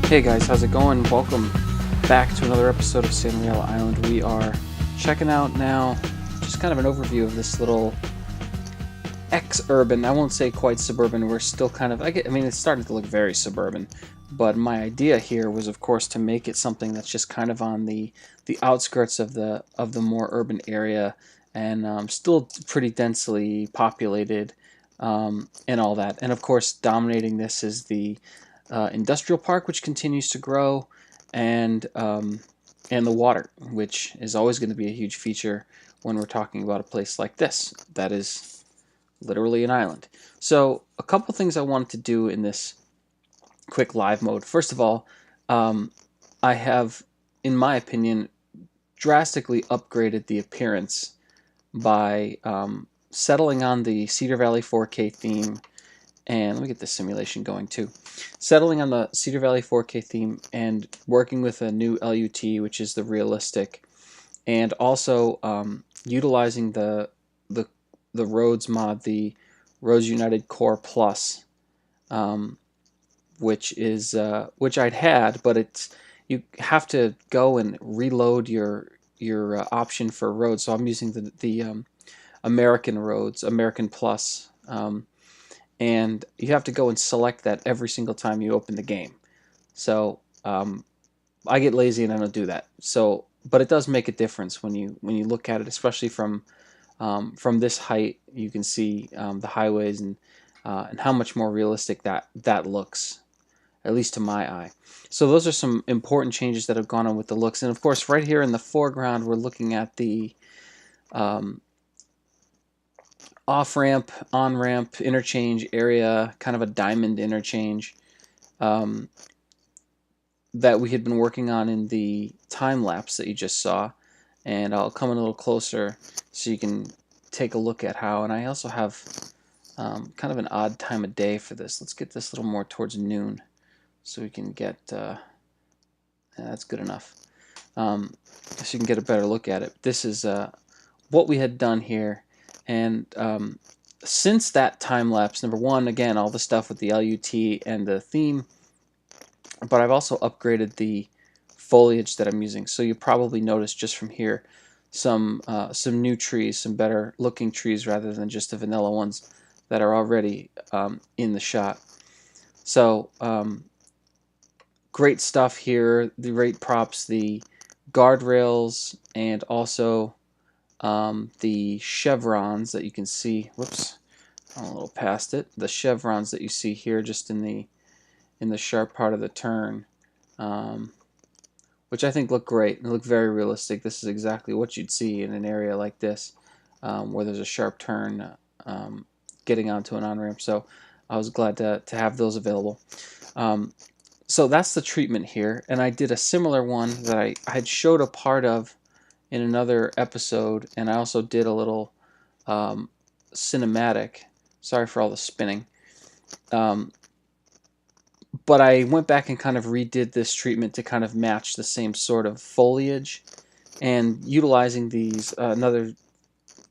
Hey guys, how's it going? Welcome back to another episode of San Rafael Island. We are checking out now just kind of an overview of this little ex-urban, I won't say quite suburban, we're still kind of, it's starting to look very suburban, but my idea here was of course to make it something that's just kind of on the outskirts of the more urban area and still pretty densely populated and all that. And of course dominating this is the industrial park, which continues to grow, and the water, which is always going to be a huge feature when we're talking about a place like this that is literally an island. So a couple things I wanted to do in this quick live mode. First of all, I have, in my opinion, drastically upgraded the appearance by settling on the Cedar Valley 4K theme. And let me get the simulation going too. Settling on the Cedar Valley 4K theme and working with a new LUT, which is the realistic, and also utilizing the Rhodes mod, the Rhodes United Core Plus, which I'd had, but you have to go and reload your option for Rhodes. So I'm using the American Rhodes, American Plus. And you have to go and select that every single time you open the game. So I get lazy and I don't do that. So, but it does make a difference when you look at it, especially from this height. You can see the highways and how much more realistic that looks, at least to my eye. So those are some important changes that have gone on with the looks. And of course, right here in the foreground, we're looking at the off-ramp, on-ramp, interchange area, kind of a diamond interchange that we had been working on in the time lapse that you just saw. And I'll come in a little closer so you can take a look at how. And I also have kind of an odd time of day for this. Let's get this a little more towards noon so we can get, that's good enough. So you can get a better look at it. This is what we had done here. And since that time lapse, number one, again, all the stuff with the LUT and the theme, but I've also upgraded the foliage that I'm using. So you probably noticed just from here some new trees, some better looking trees rather than just the vanilla ones that are already in the shot. So great stuff here, the great props, the guardrails, and also the chevrons that you can see. Whoops, I'm a little past it. The chevrons that you see here, just in the sharp part of the turn, which I think look great and look very realistic. This is exactly what you'd see in an area like this, where there's a sharp turn getting onto an on-ramp. So I was glad to have those available. So that's the treatment here, and I did a similar one that I had showed a part of in another episode, and I also did a little cinematic. Sorry for all the spinning. But I went back and kind of redid this treatment to kind of match the same sort of foliage, and utilizing these another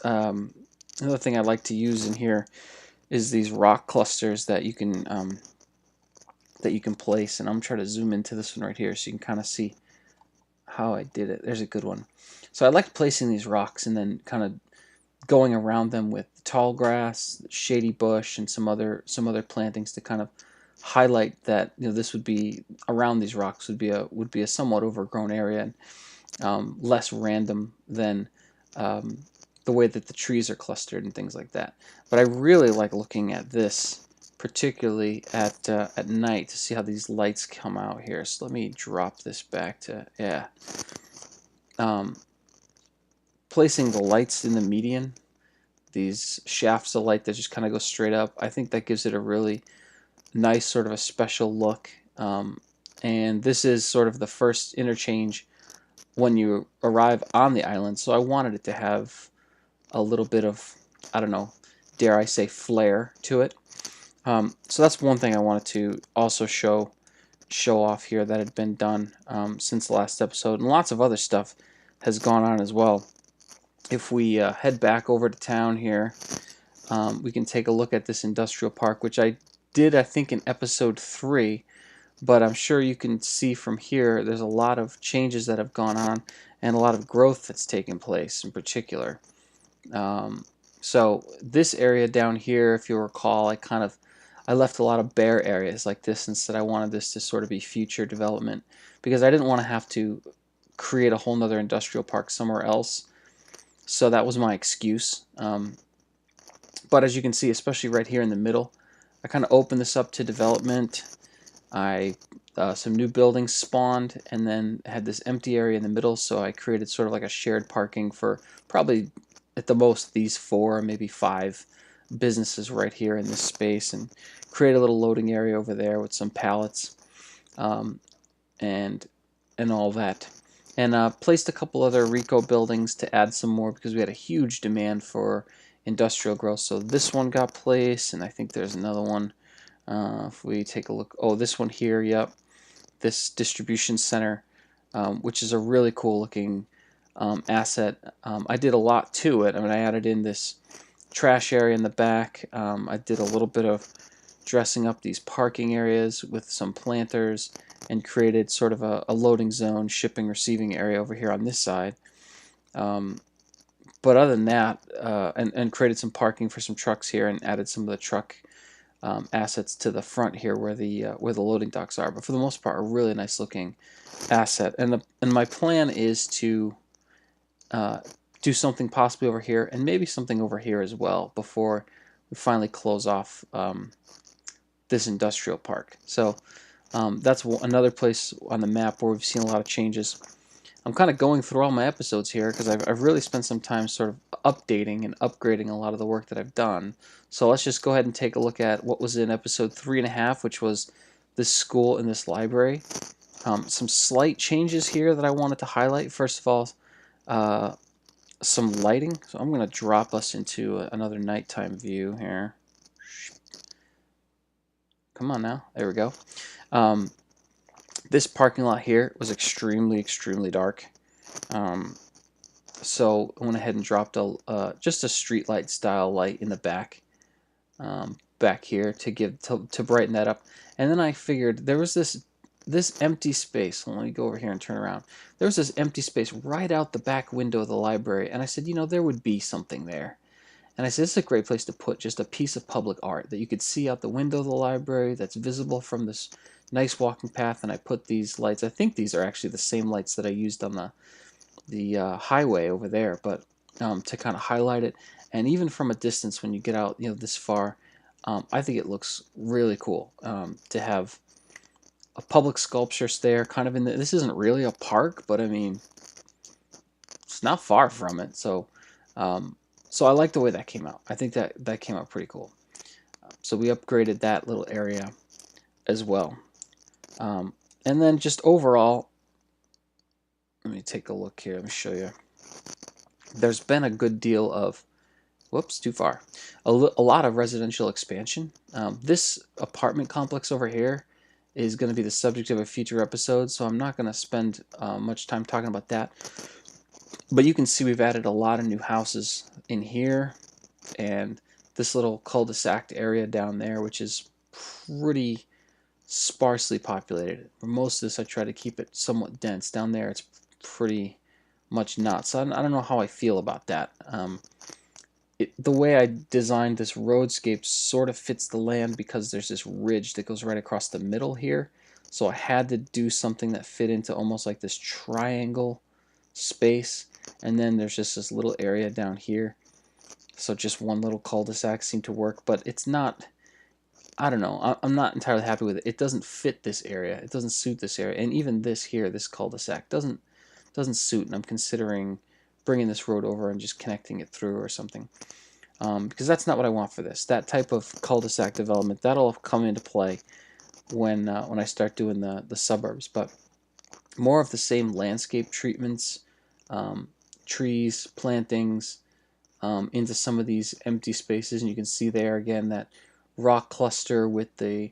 thing I like to use in here is these rock clusters that you can place. And I'm trying to zoom into this one right here so you can kind of see how I did it. There's a good one. So I like placing these rocks and then kind of going around them with tall grass, shady bush, and some other plantings to kind of highlight that this would be around these rocks would be a somewhat overgrown area and less random than the way that the trees are clustered and things like that. But I really like looking at this, particularly at night, to see how these lights come out here. So let me drop this back to placing the lights in the median, these shafts of light that just kind of go straight up. I think that gives it a really nice sort of a special look. And this is sort of the first interchange when you arrive on the island, so I wanted it to have a little bit of, I don't know, dare I say, flair to it. So that's one thing I wanted to also show off here that had been done since the last episode, and lots of other stuff has gone on as well. If we head back over to town here, we can take a look at this industrial park, which I did, I think, in episode 3, but I'm sure you can see from here there's a lot of changes that have gone on and a lot of growth that's taken place in particular. So this area down here, if you recall, I left a lot of bare areas like this. Instead, I wanted this to sort of be future development because I didn't want to have to create a whole nother industrial park somewhere else. So that was my excuse. But as you can see, especially right here in the middle, I kind of opened this up to development. Some new buildings spawned and then had this empty area in the middle, so I created sort of like a shared parking for probably at the most these 4, maybe 5 businesses right here in this space, and create a little loading area over there with some pallets um, and all that. And placed a couple other Rico buildings to add some more because we had a huge demand for industrial growth. So this one got placed, and I think there's another one. If we take a look, oh, this one here, yep, this distribution center, which is a really cool looking asset. I did a lot to it. I mean, I added in this trash area in the back. I did a little bit of dressing up these parking areas with some planters and created sort of a loading zone, shipping, receiving area over here on this side. But other than that, and created some parking for some trucks here and added some of the truck assets to the front here where the loading docks are. But for the most part, a really nice looking asset. And my plan is to do something possibly over here and maybe something over here as well before we finally close off this industrial park. So that's another place on the map where we've seen a lot of changes. I'm kind of going through all my episodes here because I've really spent some time sort of updating and upgrading a lot of the work that I've done. So let's just go ahead and take a look at what was in episode 3.5, which was this school and this library. Some slight changes here that I wanted to highlight. First of all, some lighting. So I'm going to drop us into another nighttime view here. Come on now. There we go. This parking lot here was extremely dark. So I went ahead and dropped just a street light style light in the back, back here to brighten that up. And then I figured there was this empty space. Let me go over here and turn around. There was this empty space right out the back window of the library, and I said, you know, there would be something there. And I said, this is a great place to put just a piece of public art that you could see out the window of the library that's visible from this nice walking path. And I put these lights. I think these are actually the same lights that I used on the highway over there, but to kind of highlight it. And even from a distance, when you get out, you know, this far, I think it looks really cool to have a public sculpture there, kind of in this isn't really a park, but I mean, it's not far from it. So so I like the way that came out. I think that came out pretty cool. So we upgraded that little area as well. And then just overall, let me take a look here. Let me show you. There's been a good deal of, whoops, too far. A lot of residential expansion. This apartment complex over here is going to be the subject of a future episode, so I'm not going to spend much time talking about that. But you can see we've added a lot of new houses in here, and this little cul-de-sac area down there, which is pretty sparsely populated. For most of this, I try to keep it somewhat dense. Down there, it's pretty much not. So I don't know how I feel about that. The way I designed this roadscape sort of fits the land because there's this ridge that goes right across the middle here. So I had to do something that fit into almost like this triangle space. And then there's just this little area down here. So just one little cul-de-sac seemed to work, but it's not, I don't know, I'm not entirely happy with it. It doesn't fit this area. It doesn't suit this area. And even this here, this cul-de-sac, doesn't suit. And I'm considering bringing this road over and just connecting it through or something. Because that's not what I want for this. That type of cul-de-sac development, that'll come into play when I start doing the suburbs. But more of the same landscape treatments, trees, plantings, into some of these empty spaces. And you can see there again that rock cluster with the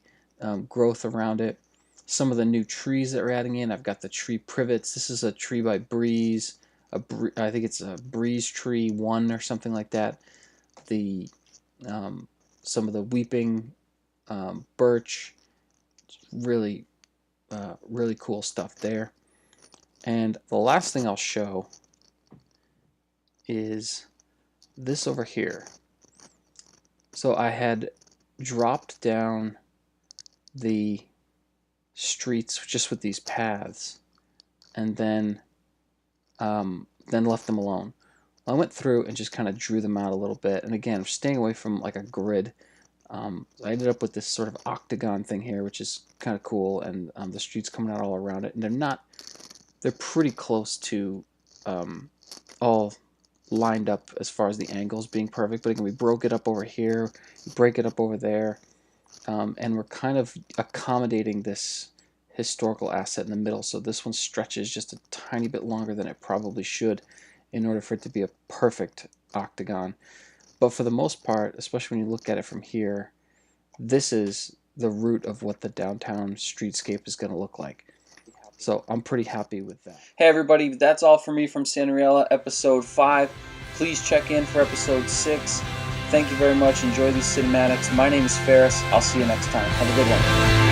growth around it. Some of the new trees that we're adding in. I've got the tree privets. This is a tree by Breeze. I think it's a Breeze Tree 1 or something like that. The some of the weeping birch, really really cool stuff there. And the last thing I'll show is this over here. So I had dropped down the streets just with these paths, and then left them alone. I went through and just kind of drew them out a little bit, and again, staying away from like a grid. I ended up with this sort of octagon thing here, which is kind of cool, and the streets coming out all around it, and they're pretty close to all lined up as far as the angles being perfect, but again, we broke it up over here, break it up over there, and we're kind of accommodating this historical asset in the middle, so this one stretches just a tiny bit longer than it probably should in order for it to be a perfect octagon. But for the most part, especially when you look at it from here, this is the root of what the downtown streetscape is going to look like. So I'm pretty happy with that. Hey everybody, that's all for me from Sanriella, episode 5. Please check in for episode 6. Thank you very much. Enjoy these cinematics. My name is Ferris. I'll see you next time. Have a good one.